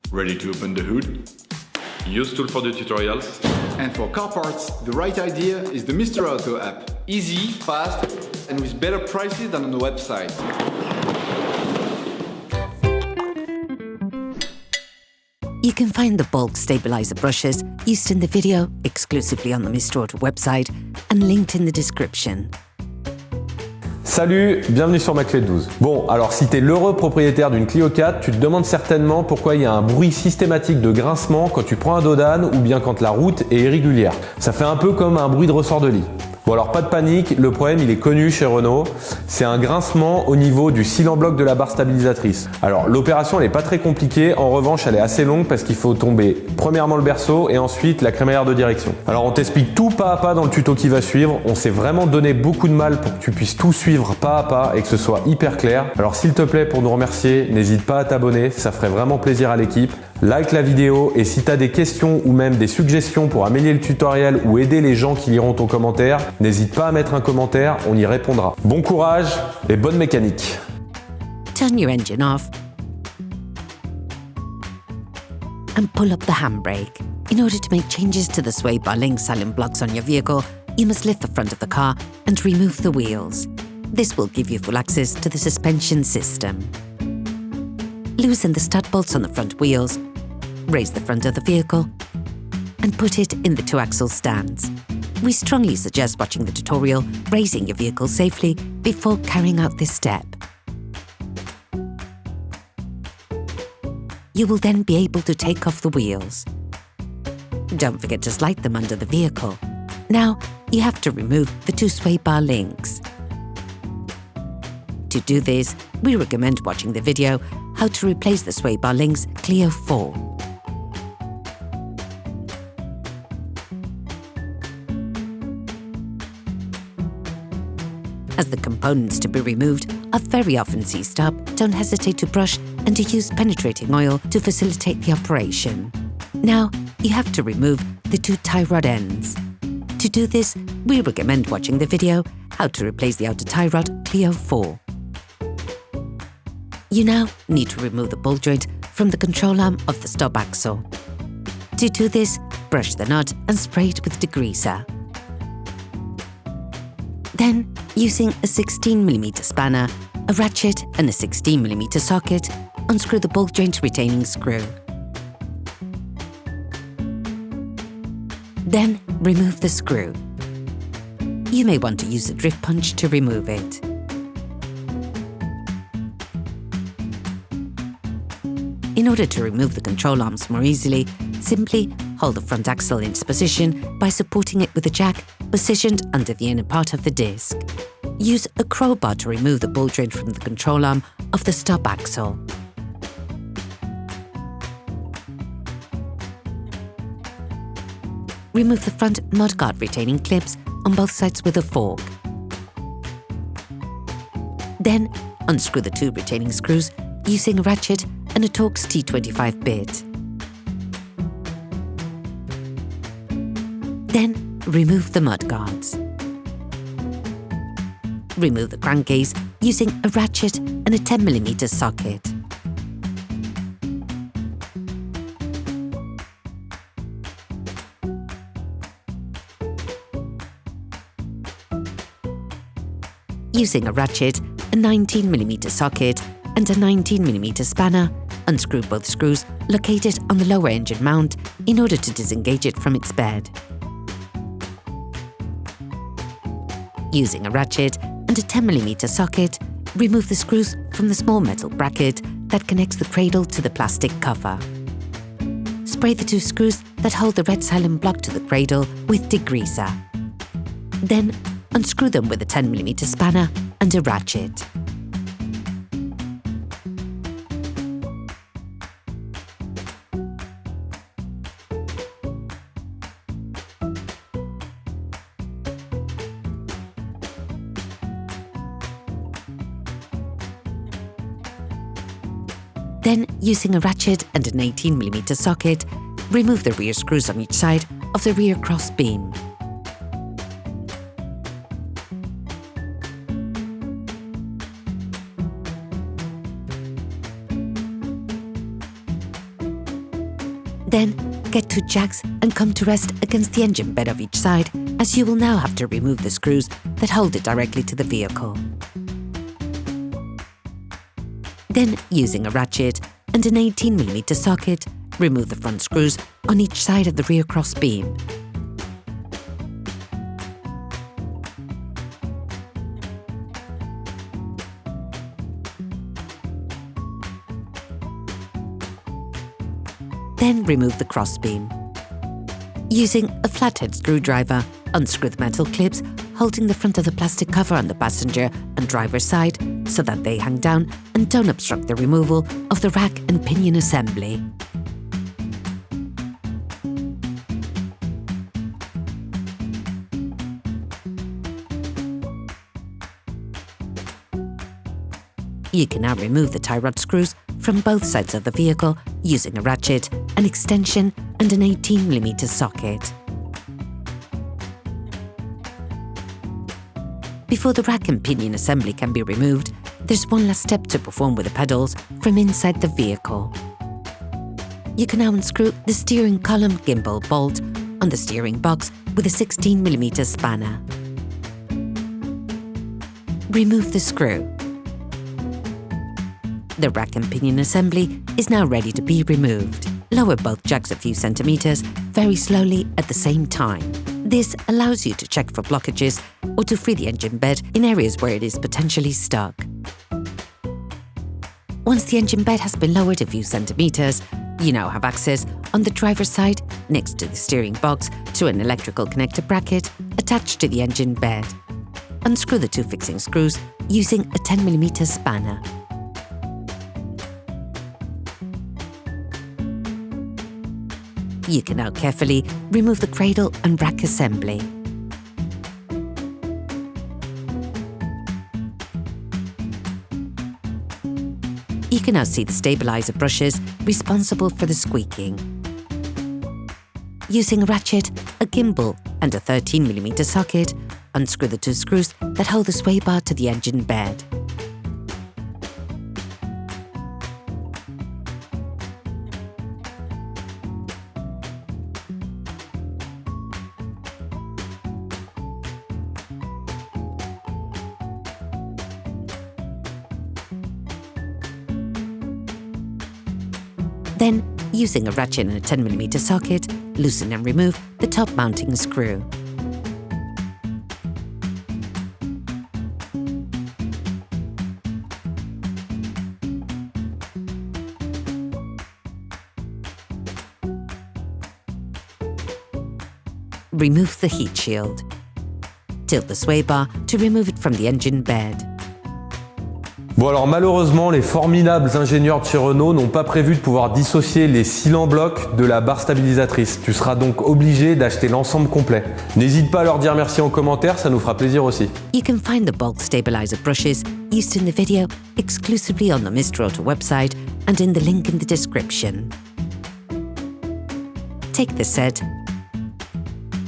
Ready to open the hood? UseTool for the tutorials. And for car parts, the right idea is the Mr. Auto app. Easy, fast, and with better prices than on the website. You can find the bulk stabilizer brushes used in the video exclusively on the Mr. Auto website and linked in the description. Salut, bienvenue sur ma clé de 12. Bon, alors si t'es l'heureux propriétaire d'une Clio 4, tu te demandes certainement pourquoi il y a un bruit systématique de grincement quand tu prends un dos d'âne ou bien quand la route est irrégulière. Ça fait un peu comme un bruit de ressort de lit. Bon alors pas de panique, le problème il est connu chez Renault, c'est un grincement au niveau du cil en bloc de la barre stabilisatrice. Alors l'opération elle est pas très compliquée, en revanche elle est assez longue parce qu'il faut tomber premièrement le berceau et ensuite la crémaillère de direction. Alors on t'explique tout pas à pas dans le tuto qui va suivre, on s'est vraiment donné beaucoup de mal pour que tu puisses tout suivre pas à pas et que ce soit hyper clair. Alors s'il te plaît, pour nous remercier, n'hésite pas à t'abonner, ça ferait vraiment plaisir à l'équipe. Like la vidéo et si tu as des questions ou même des suggestions pour améliorer le tutoriel ou aider les gens qui liront ton commentaire, n'hésite pas à mettre un commentaire, on y répondra. Bon courage et bonne mécanique. Turn your engine off and pull up the handbrake. In order to make changes to the sway bar link silent blocks on your vehicle, you must lift the front of the car and remove the wheels. This will give you full access to the suspension system. Loosen the stud bolts on the front wheels, raise the front of the vehicle, and put it in the two-axle stands. We strongly suggest watching the tutorial, raising your vehicle safely before carrying out this step. You will then be able to take off the wheels. Don't forget to slide them under the vehicle. Now, you have to remove the two sway bar links. To do this, we recommend watching the video How to Replace the Sway Bar Links Clio 4. As the components to be removed are very often seized up, don't hesitate to brush and to use penetrating oil to facilitate the operation. Now, you have to remove the two tie rod ends. To do this, we recommend watching the video How to Replace the Outer Tie Rod Clio 4. You now need to remove the ball joint from the control arm of the stop axle. To do this, brush the nut and spray it with degreaser. Then, using a 16mm spanner, a ratchet and a 16mm socket, unscrew the ball joint retaining screw. Then, remove the screw. You may want to use a drift punch to remove it. In order to remove the control arms more easily, simply hold the front axle into position by supporting it with a jack positioned under the inner part of the disc. Use a crowbar to remove the ball joint from the control arm of the stop axle. Remove the front mudguard retaining clips on both sides with a fork. Then, unscrew the two retaining screws using a ratchet and a Torx T25 bit. Then, remove the mudguards. Remove the crankcase using a ratchet and a 10mm socket. Using a ratchet, a 19mm socket, and a 19mm spanner, unscrew both screws located on the lower engine mount in order to disengage it from its bed. Using a ratchet and a 10mm socket, remove the screws from the small metal bracket that connects the cradle to the plastic cover. Spray the two screws that hold the red silent block to the cradle with degreaser. Then, unscrew them with a 10mm spanner and a ratchet. Then, using a ratchet and an 18mm socket, remove the rear screws on each side of the rear cross beam. Then, get 2 jacks and come to rest against the engine bed of each side, as you will now have to remove the screws that hold it directly to the vehicle. Then, using a ratchet and an 18mm socket, remove the front screws on each side of the rear cross beam. Then remove the crossbeam. Using a flathead screwdriver, unscrew the metal clips holding the front of the plastic cover on the passenger and driver's side so that they hang down and don't obstruct the removal of the rack and pinion assembly. You can now remove the tie rod screws from both sides of the vehicle using a ratchet, an extension and an 18mm socket. Before the rack and pinion assembly can be removed, there's one last step to perform with the pedals from inside the vehicle. You can now unscrew the steering column gimbal bolt on the steering box with a 16mm spanner. Remove the screw. The rack and pinion assembly is now ready to be removed. Lower both jacks a few centimeters very slowly at the same time. This allows you to check for blockages or to free the engine bed in areas where it is potentially stuck. Once the engine bed has been lowered a few centimeters, you now have access on the driver's side, next to the steering box, to an electrical connector bracket attached to the engine bed. Unscrew the 2 fixing screws using a 10mm spanner. You can now carefully remove the cradle and rack assembly. You can now see the stabilizer brushes responsible for the squeaking. Using a ratchet, a gimbal and a 13mm socket, unscrew the 2 screws that hold the sway bar to the engine bed. Then, using a ratchet and a 10mm socket, loosen and remove the top mounting screw. Remove the heat shield. Tilt the sway bar to remove it from the engine bed. Bon alors malheureusement, les formidables ingénieurs de chez Renault n'ont pas prévu de pouvoir dissocier les cylindres blocs de la barre stabilisatrice. Tu seras donc obligé d'acheter l'ensemble complet. N'hésite pas à leur dire merci en commentaire, ça nous fera plaisir aussi. You can find the bolt stabilizer brushes used in the video exclusively on the Mr. Auto website and in the link in the description. Take the set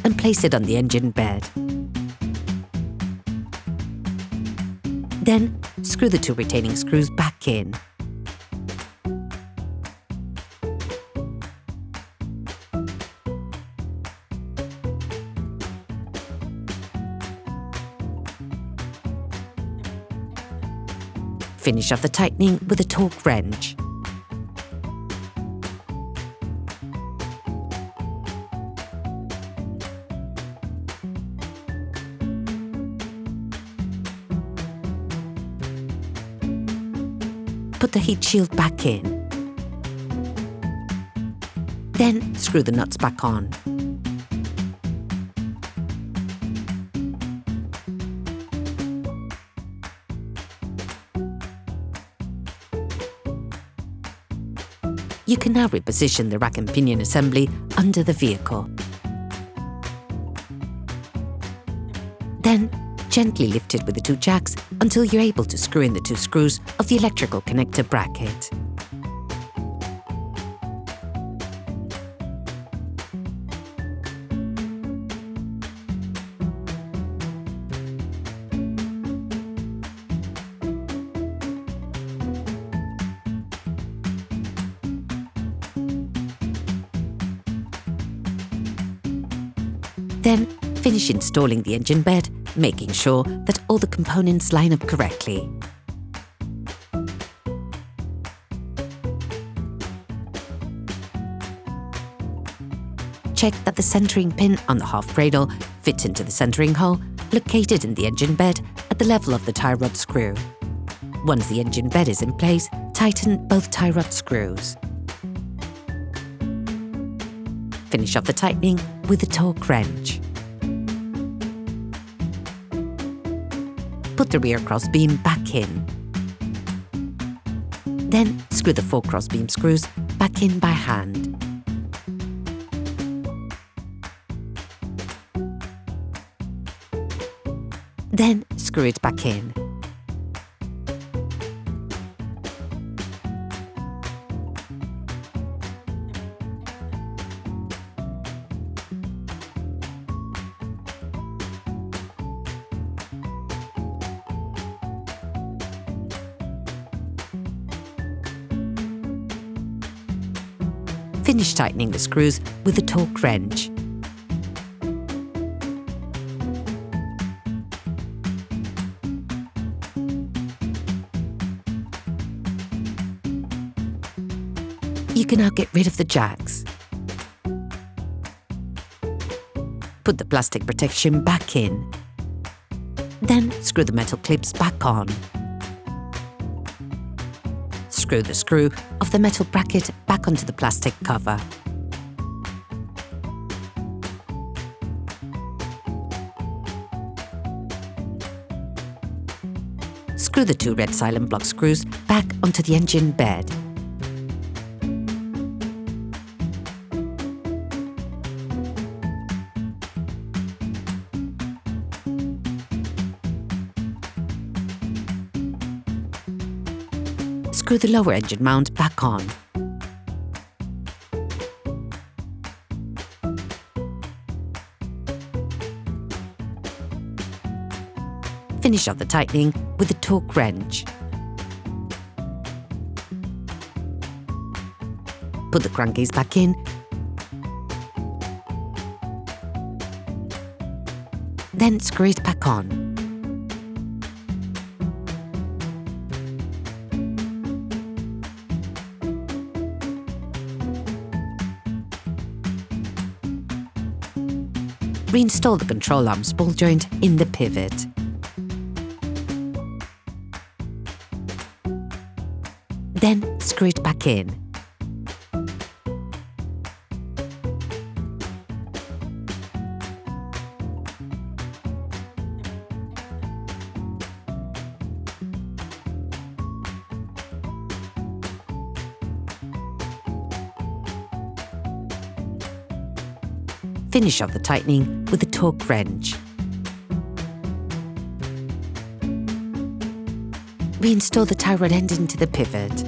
and place it on the engine bed. Then, screw the 2 retaining screws back in. Finish off the tightening with a torque wrench. Put the heat shield back in. Then screw the nuts back on. You can now reposition the rack and pinion assembly under the vehicle. Then, gently lift it with the 2 jacks until you're able to screw in the 2 screws of the electrical connector bracket. Then finish installing the engine bed, making sure that all the components line up correctly. Check that the centering pin on the half cradle fits into the centering hole located in the engine bed at the level of the tie rod screw. Once the engine bed is in place, tighten both tie rod screws. Finish off the tightening with a torque wrench. Put the rear crossbeam back in. Then screw the 4 crossbeam screws back in by hand. Then screw it back in. Finish tightening the screws with a torque wrench. You can now get rid of the jacks. Put the plastic protection back in. Then screw the metal clips back on. Screw the screw of the metal bracket back onto the plastic cover. Screw the 2 red silent block screws back onto the engine bed. Screw the lower engine mount back on. Finish off the tightening with a torque wrench. Put the crankcase back in. Then screw it back on. Reinstall the control arm spool joint in the pivot. Then screw it back in. Finish off the tightening with a torque wrench. Reinstall the tie rod end into the pivot.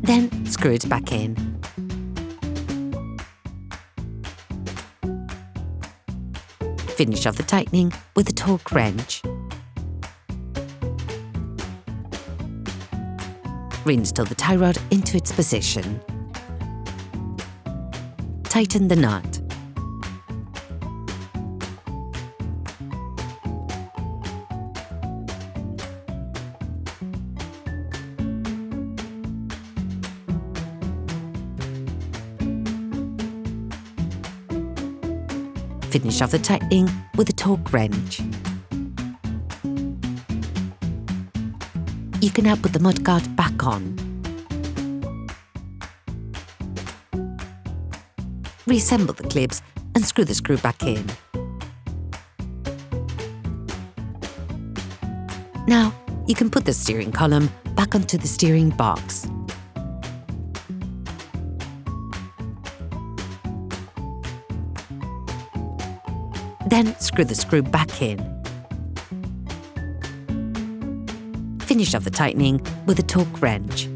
Then screw it back in. Finish off the tightening with a torque wrench. Reinstall the tie rod into its position. Tighten the nut. Finish off the tightening with a torque wrench. You can now put the mudguard back on. Reassemble the clips and screw the screw back in. Now, you can put the steering column back onto the steering box. Then screw the screw back in. Finish off the tightening with a torque wrench.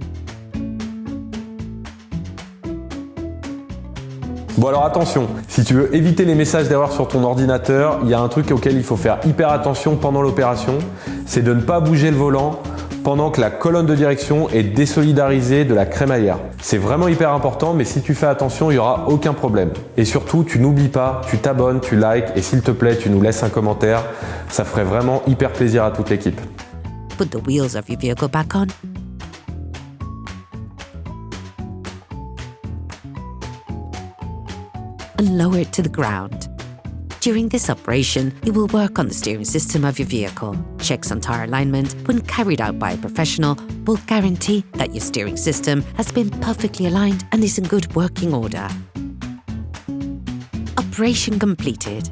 Bon alors attention, si tu veux éviter les messages d'erreur sur ton ordinateur, il y a un truc auquel il faut faire hyper attention pendant l'opération, c'est de ne pas bouger le volant pendant que la colonne de direction est désolidarisée de la crémaillère. C'est vraiment hyper important, mais si tu fais attention, il n'y aura aucun problème. Et surtout, tu n'oublies pas, tu t'abonnes, tu likes et s'il te plaît, tu nous laisses un commentaire. Ça ferait vraiment hyper plaisir à toute l'équipe. Put the wheels of your vehicle back on. And lower it to the ground. During this operation, you will work on the steering system of your vehicle. Checks on tyre alignment, when carried out by a professional, will guarantee that your steering system has been perfectly aligned and is in good working order. Operation completed.